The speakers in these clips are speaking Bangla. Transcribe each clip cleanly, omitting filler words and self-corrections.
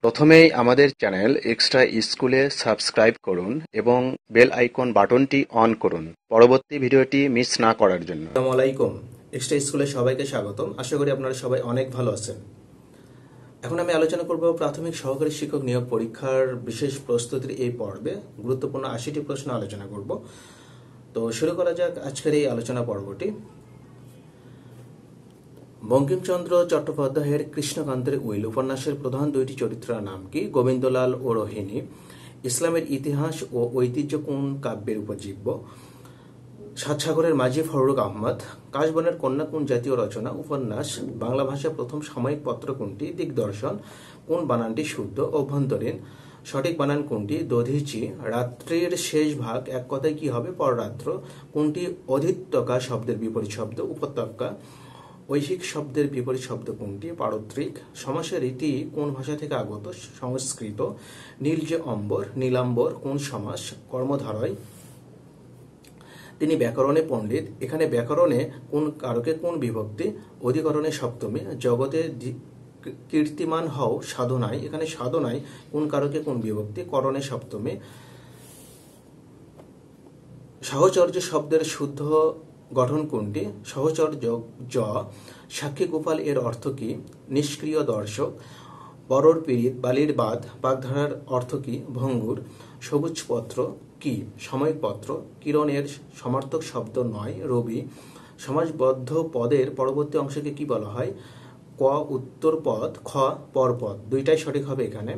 প্রথমেই আমাদের চ্যানেল এক্সট্রা স্কুলে সাবস্ক্রাইব করুন এবং বেল আইকন বাটনটি অন করুন পরবর্তী ভিডিওটি মিস না করার জন্য। আসসালামু আলাইকুম। এক্সট্রা স্কুলে সবাইকে স্বাগতম। আশা করি আপনারা সবাই অনেক ভালো আছেন। এখন আমি আলোচনা করব প্রাথমিক সহকারী শিক্ষক নিয়োগ পরীক্ষার বিশেষ প্রস্তুতির এই পর্বে গুরুত্বপূর্ণ ৮০টি প্রশ্ন আলোচনা করব। তো শুরু করা যাক আজকের এই আলোচনা পর্বটি। বঙ্কিমচন্দ্র চট্টোপাধ্যায়ের কৃষ্ণকান্তের উইল উপন্যাসের প্রধান দুইটি চরিত্রের নাম কি? গোবিন্দলাল ও রোহিণী। ইসলামের ইতিহাস ও ঐতিহ্য কোন কাব্যের উপজীব্য? সাতসাগরের মাঝি ফররুখ আহমদ। কাশবনের কন্যা কোন জাতীয় রচনা? উপন্যাস। বাংলা ভাষার প্রথম সাময়িক পত্র কোনটি? দিগদর্শন। কোন বানানটি শুদ্ধ? অভ্যন্তরীণ। সঠিক বানান কোনটি? দধিচি। রাত্রির শেষ ভাগ এক কথায় কি হবে? পররাত্র। কোনটি অধিত্যকা শব্দের বিপরীত শব্দ? উপত্যকা। ঐশিক শব্দের বিপরীত শব্দ কোনটি? পারত্রিক। সমাসের রীতি কোন ভাষা থেকে আগত? সংস্কৃত। নীল যে অম্বর, নীলাম্বর কোন সমাস? কর্মধারয়। তিনি ব্যাকরণে পণ্ডিত। এখানে ব্যাকরণে কোন কারকে কোন বিভক্তি? অধিকরণে সপ্তমী। জগতে কীর্তিমান হও সাধনায়, এখানে সাধনায় কোন কারকে কোন বিভক্তি? করণে সপ্তমী। সাহচর্য শব্দের শুদ্ধ গঠন কোনটি? সহচর্য জ। সাক্ষী গোপাল এর অর্থ কি? নিষ্ক্রিয় দর্শক। বরর পীড়িত বালির বাঁধ বাগধারার অর্থ কি? ভঙ্গুর। সবুজ পত্র কি? সাময়িক পত্র। কিরণের সমার্থক শব্দ নয়, রবি। সমাসবদ্ধ পদের পরবর্তী অংশকে কি বলা হয়? ক উত্তর পদ, খ পরপদ। দুইটাই সঠিক হবে এখানে।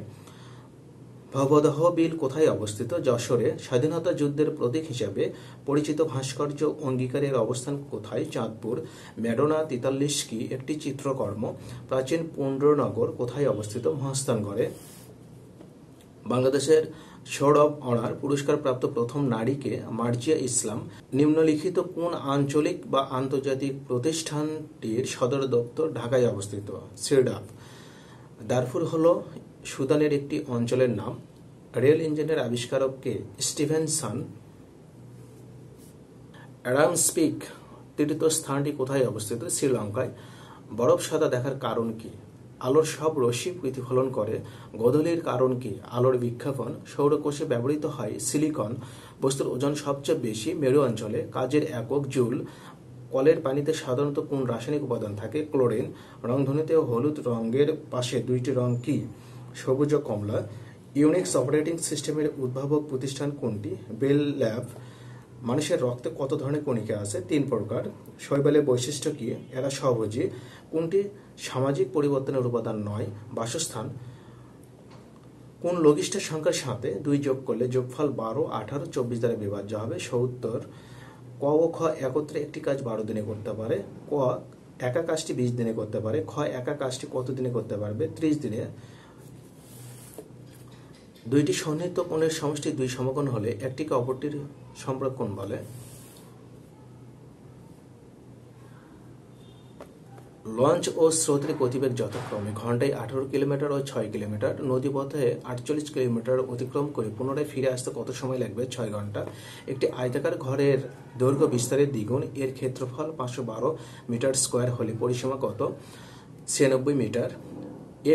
ভবদহ বিল কোথায় অবস্থিত? যশোরে। স্বাধীনতা যুদ্ধের প্রতীক হিসাবে পরিচিত ভাস্কর্য অঙ্গীকারের অবস্থান কোথায়? চাঁদপুর। ম্যাডোনা ৪৩ কি? একটি চিত্রকর্ম। প্রাচীন পুণ্ড্রনগর কোথায় অবস্থিত? মহাস্থানগড়ে। বাংলাদেশের সোর্ড অব অনার পুরস্কার প্রাপ্ত প্রথম নারীকে? মার্জিয়া ইসলাম। নিম্নলিখিত কোন আঞ্চলিক বা আন্তর্জাতিক প্রতিষ্ঠানটির সদর দপ্তর ঢাকায় অবস্থিত? সিরডাপ। দারফুর হল সুদানের একটি অঞ্চলের নাম। রেল ইঞ্জিনের আবিষ্কারক কে? স্টিভেনসন। অ্যাডামস পিক তীর্থস্থানটি কোথায় অবস্থিত? শ্রীলঙ্কায়। বরফ সাদা দেখার কারণ কি? আলোর সব রশ্মি প্রতিফলন করে। গোধূলির কারণ কি? আলোর বিক্ষেপণ। সৌরকোষে ব্যবহৃত হয় সিলিকন। বস্তুর ওজন সবচেয়ে বেশি মেরু অঞ্চলে। কাজের একক জুল। কলের পানিতে সাধারণত কোন রাসায়নিক উপাদান থাকে? ক্লোরিন। রংধনুতে হলুদ রঙের পাশে দুইটি রং কি? সবুজ ও কমলা। ইউনিক্স অপারেটিং সিস্টেমের উদ্ভাবক প্রতিষ্ঠান কোনটি? Bell lab. মানুষের রক্তে কত ধরনের কণিকা আছে? ৩ প্রকার। শৈবালের বৈশিষ্ট্য কি? এরা স্বভোজী। কোনটি সামাজিক পরিবর্তনের উপাদান নয়? বাসস্থান। কোন লঘিষ্ঠ সংখ্যার সাথে ২ যোগ করলে যোগফল ১২, ১৮, ২৪ দ্বারা বিভাজ্য হবে? ৭০। ক ও খ একত্রে একটি কাজ ১২ দিনে করতে পারে। ক একা কাজটি ২০ দিনে করতে পারে। খ একা কাজটি কত দিনে করতে পারবে? ৩০ দিনে। দুইটি সন্নিহিত কোণের সমষ্টি ২ সমকোণ হলে একটিকে অপরটির সম্পর্ক কোণ বলে? লঞ্চ ও স্রোতের গতিবেগ যথাক্রমে ঘন্টায় ১৮ কিলোমিটার ও ৬ কিলোমিটার। নদীপথে ৪৮ কিলোমিটার অতিক্রম করে পুনরায় ফিরে আসতে কত সময় লাগবে? ৬ ঘন্টা। একটি আয়তাকার ঘরের দৈর্ঘ্য বিস্তারের দ্বিগুণ, এর ক্ষেত্রফল ৫১২ মিটার স্কোয়ার হলে পরিসীমা কত? ৯৬ মিটার।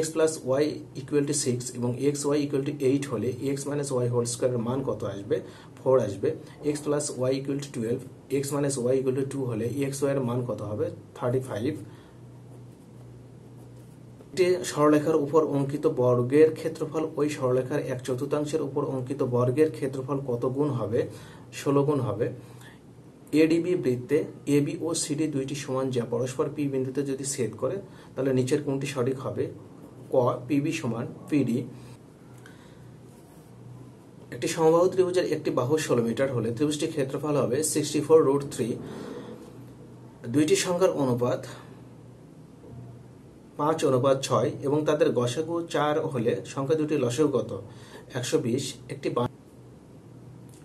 x plus Y equal to 6 এবং এক্স ওয়াই ইকুয়াল টু 8 হলে এক্স মাইনাস ওয়াই হোল স্কোয়ারের মান কত আসবে? 4 আসবে। X plus Y equal to 12, X minus Y equal to 2 হলে এক্স ওয়াই এর মান কত হবে? 35। একটি সরলরেখার উপর অঙ্কিত বর্গের ক্ষেত্রফল ওই সরলরেখার 1/4 উপর অঙ্কিত বর্গের ক্ষেত্রফল কত গুণ হবে? 16 গুণ হবে। এডিবি বৃত্তে এবি ও সিডি দুইটি সমান যা পরস্পর পি বিন্দুতে যদি ছেদ করে তাহলে নিচের কোনটি সঠিক হবে? ক পিবি সমান পিডি। একটি সমবাহু ত্রিভুজের একটি বাহু 16 মিটার হলে ত্রিভুজটির ক্ষেত্রফল হবে 64√3। দুইটি সংখ্যার অনুপাত 5:6 এবং তাদের গসাগু 4 হলে সংখ্যা দুটি লসাগু কত? 120।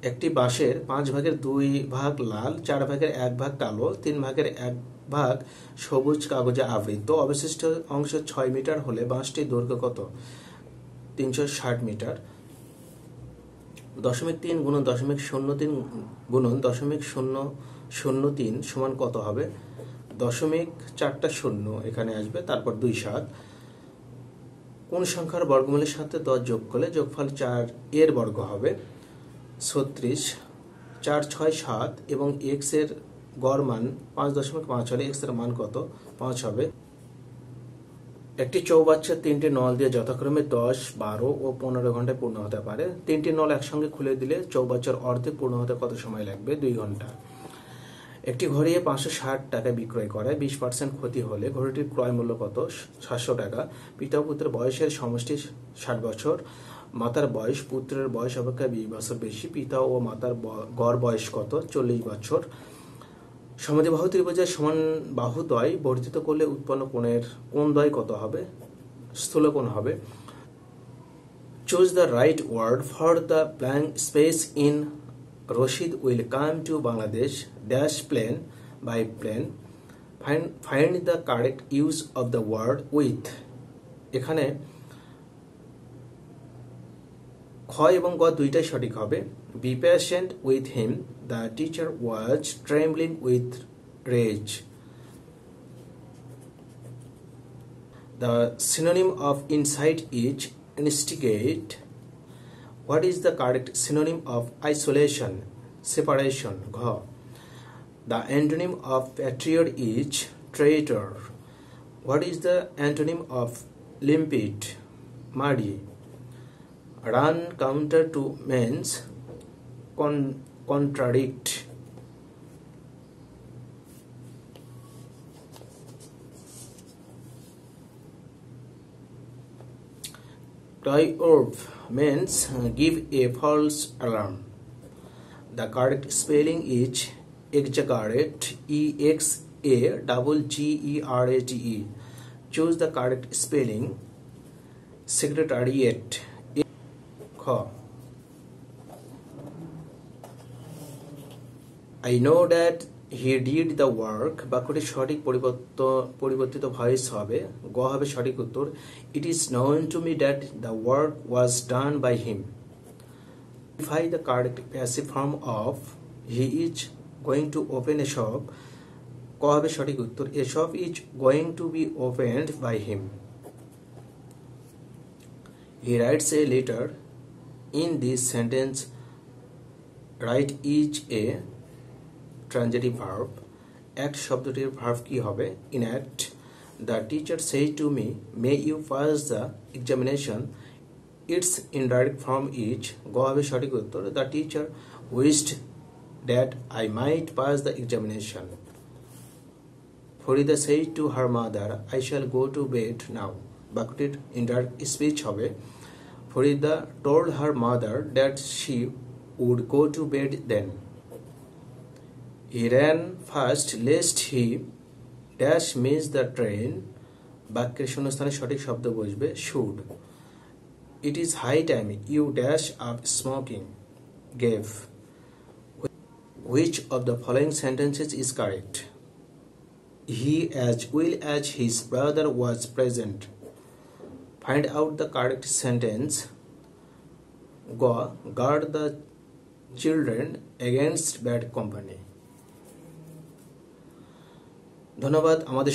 একটি বাঁশের 5 ভাগের 2 ভাগ লাল, 4 ভাগের 1 ভাগ কালো, 3 ভাগের 1 ভাগ সবুজ কাগজে আবৃত। অবশিষ্ট অংশ 6 মিটার হলে বাঁশটির দৈর্ঘ্য কত? 360 মিটার। 0.3 গুণন 0.03 গুণন 0.003 সমান কত হবে? 0.4টা শূন্য এখানে আসবে, তারপর 2 7। কোন সংখ্যার বর্গমূলের সাথে 10 যোগ করলে যোগফল 4 এর বর্গ হবে? 36, 4 6 7 এবং x এর গড় মান 5.5 হলে x এর মান কত? 5 হবে। একটি চৌবাচ্চা 3টি নল দিয়ে যথাক্রমে 10, 12 ও 15 ঘন্টায় পূর্ণ হতে পারে। 3টি নল একসঙ্গে খুলে দিলে চৌবাচ্চার অর্ধেক পূর্ণ হতে কত সময় লাগবে? 2 ঘন্টা। একটি ঘড়ি 560 টাকায় বিক্রয় করায় 20% ক্ষতি হলে ঘড়িটির ক্রয় মূল্য কত? 700 টাকা। পিতা ও পুত্রের বয়সের সমষ্টি 60 বছর। মাতার বয়স পুত্রের বয়স অপেক্ষা 20 বছর বেশি। পিতা ও মাতার গড় বয়স কত? 40 বছর। সমদ্বিবাহু ত্রিভুজের সমান বাহুদ্বয় বর্ধিত করলে উৎপন্ন কোণের কোণ দ্বয় কত হবে? স্থূলকোণ হবে। Choose the right word for the blank space in Rashid will come to Bangladesh dash plane by plane. Find the correct use of the word with. এখানে খ এবং গ দুইটাই সঠিক হবে। Be patient with him. The teacher was trembling with rage. The synonym of insight is instigate. What is the correct synonym of isolation? Separation. Gha. The antonym of patriot is traitor. What is the antonym of limpid? Muddy. Run counter to means contradict. Triumph means give a false alarm. The correct spelling is exaggerate. EXAGGERATE. Choose the correct spelling. Secretariat. I know that he did the work. বাক্যটি সঠিক পরিবর্তিত ভয়েস হবে। গ হবে সঠিক উত্তর। It is known to me that the work was done by him. Identify the correct passive form of he is going to open a shop. ক হবে সঠিক উত্তর। A shop is going to be opened by him. He writes a letter. In this sentence, write is a transitive verb. Act শব্দটির verb কি হবে? Enact. The teacher said to me, may you pass the examination. Its indirect form is গ হবে সঠিক উত্তর। The teacher wished that I might pass the examination. Farida said to her mother, I shall go to bed now. বাক্যটির indirect speech হবে Farida told her mother that she would go to bed then. He ran fast lest he dash miss the train. বাক্যের শূন্যস্থানে সঠিক শব্দ বসবে should. It is high time you dash up smoking. Gave. Which of the following sentences is correct? He as well as his brother was present. Find out the correct sentence. Go guard the children against bad company. ধন্যবাদ আমাদের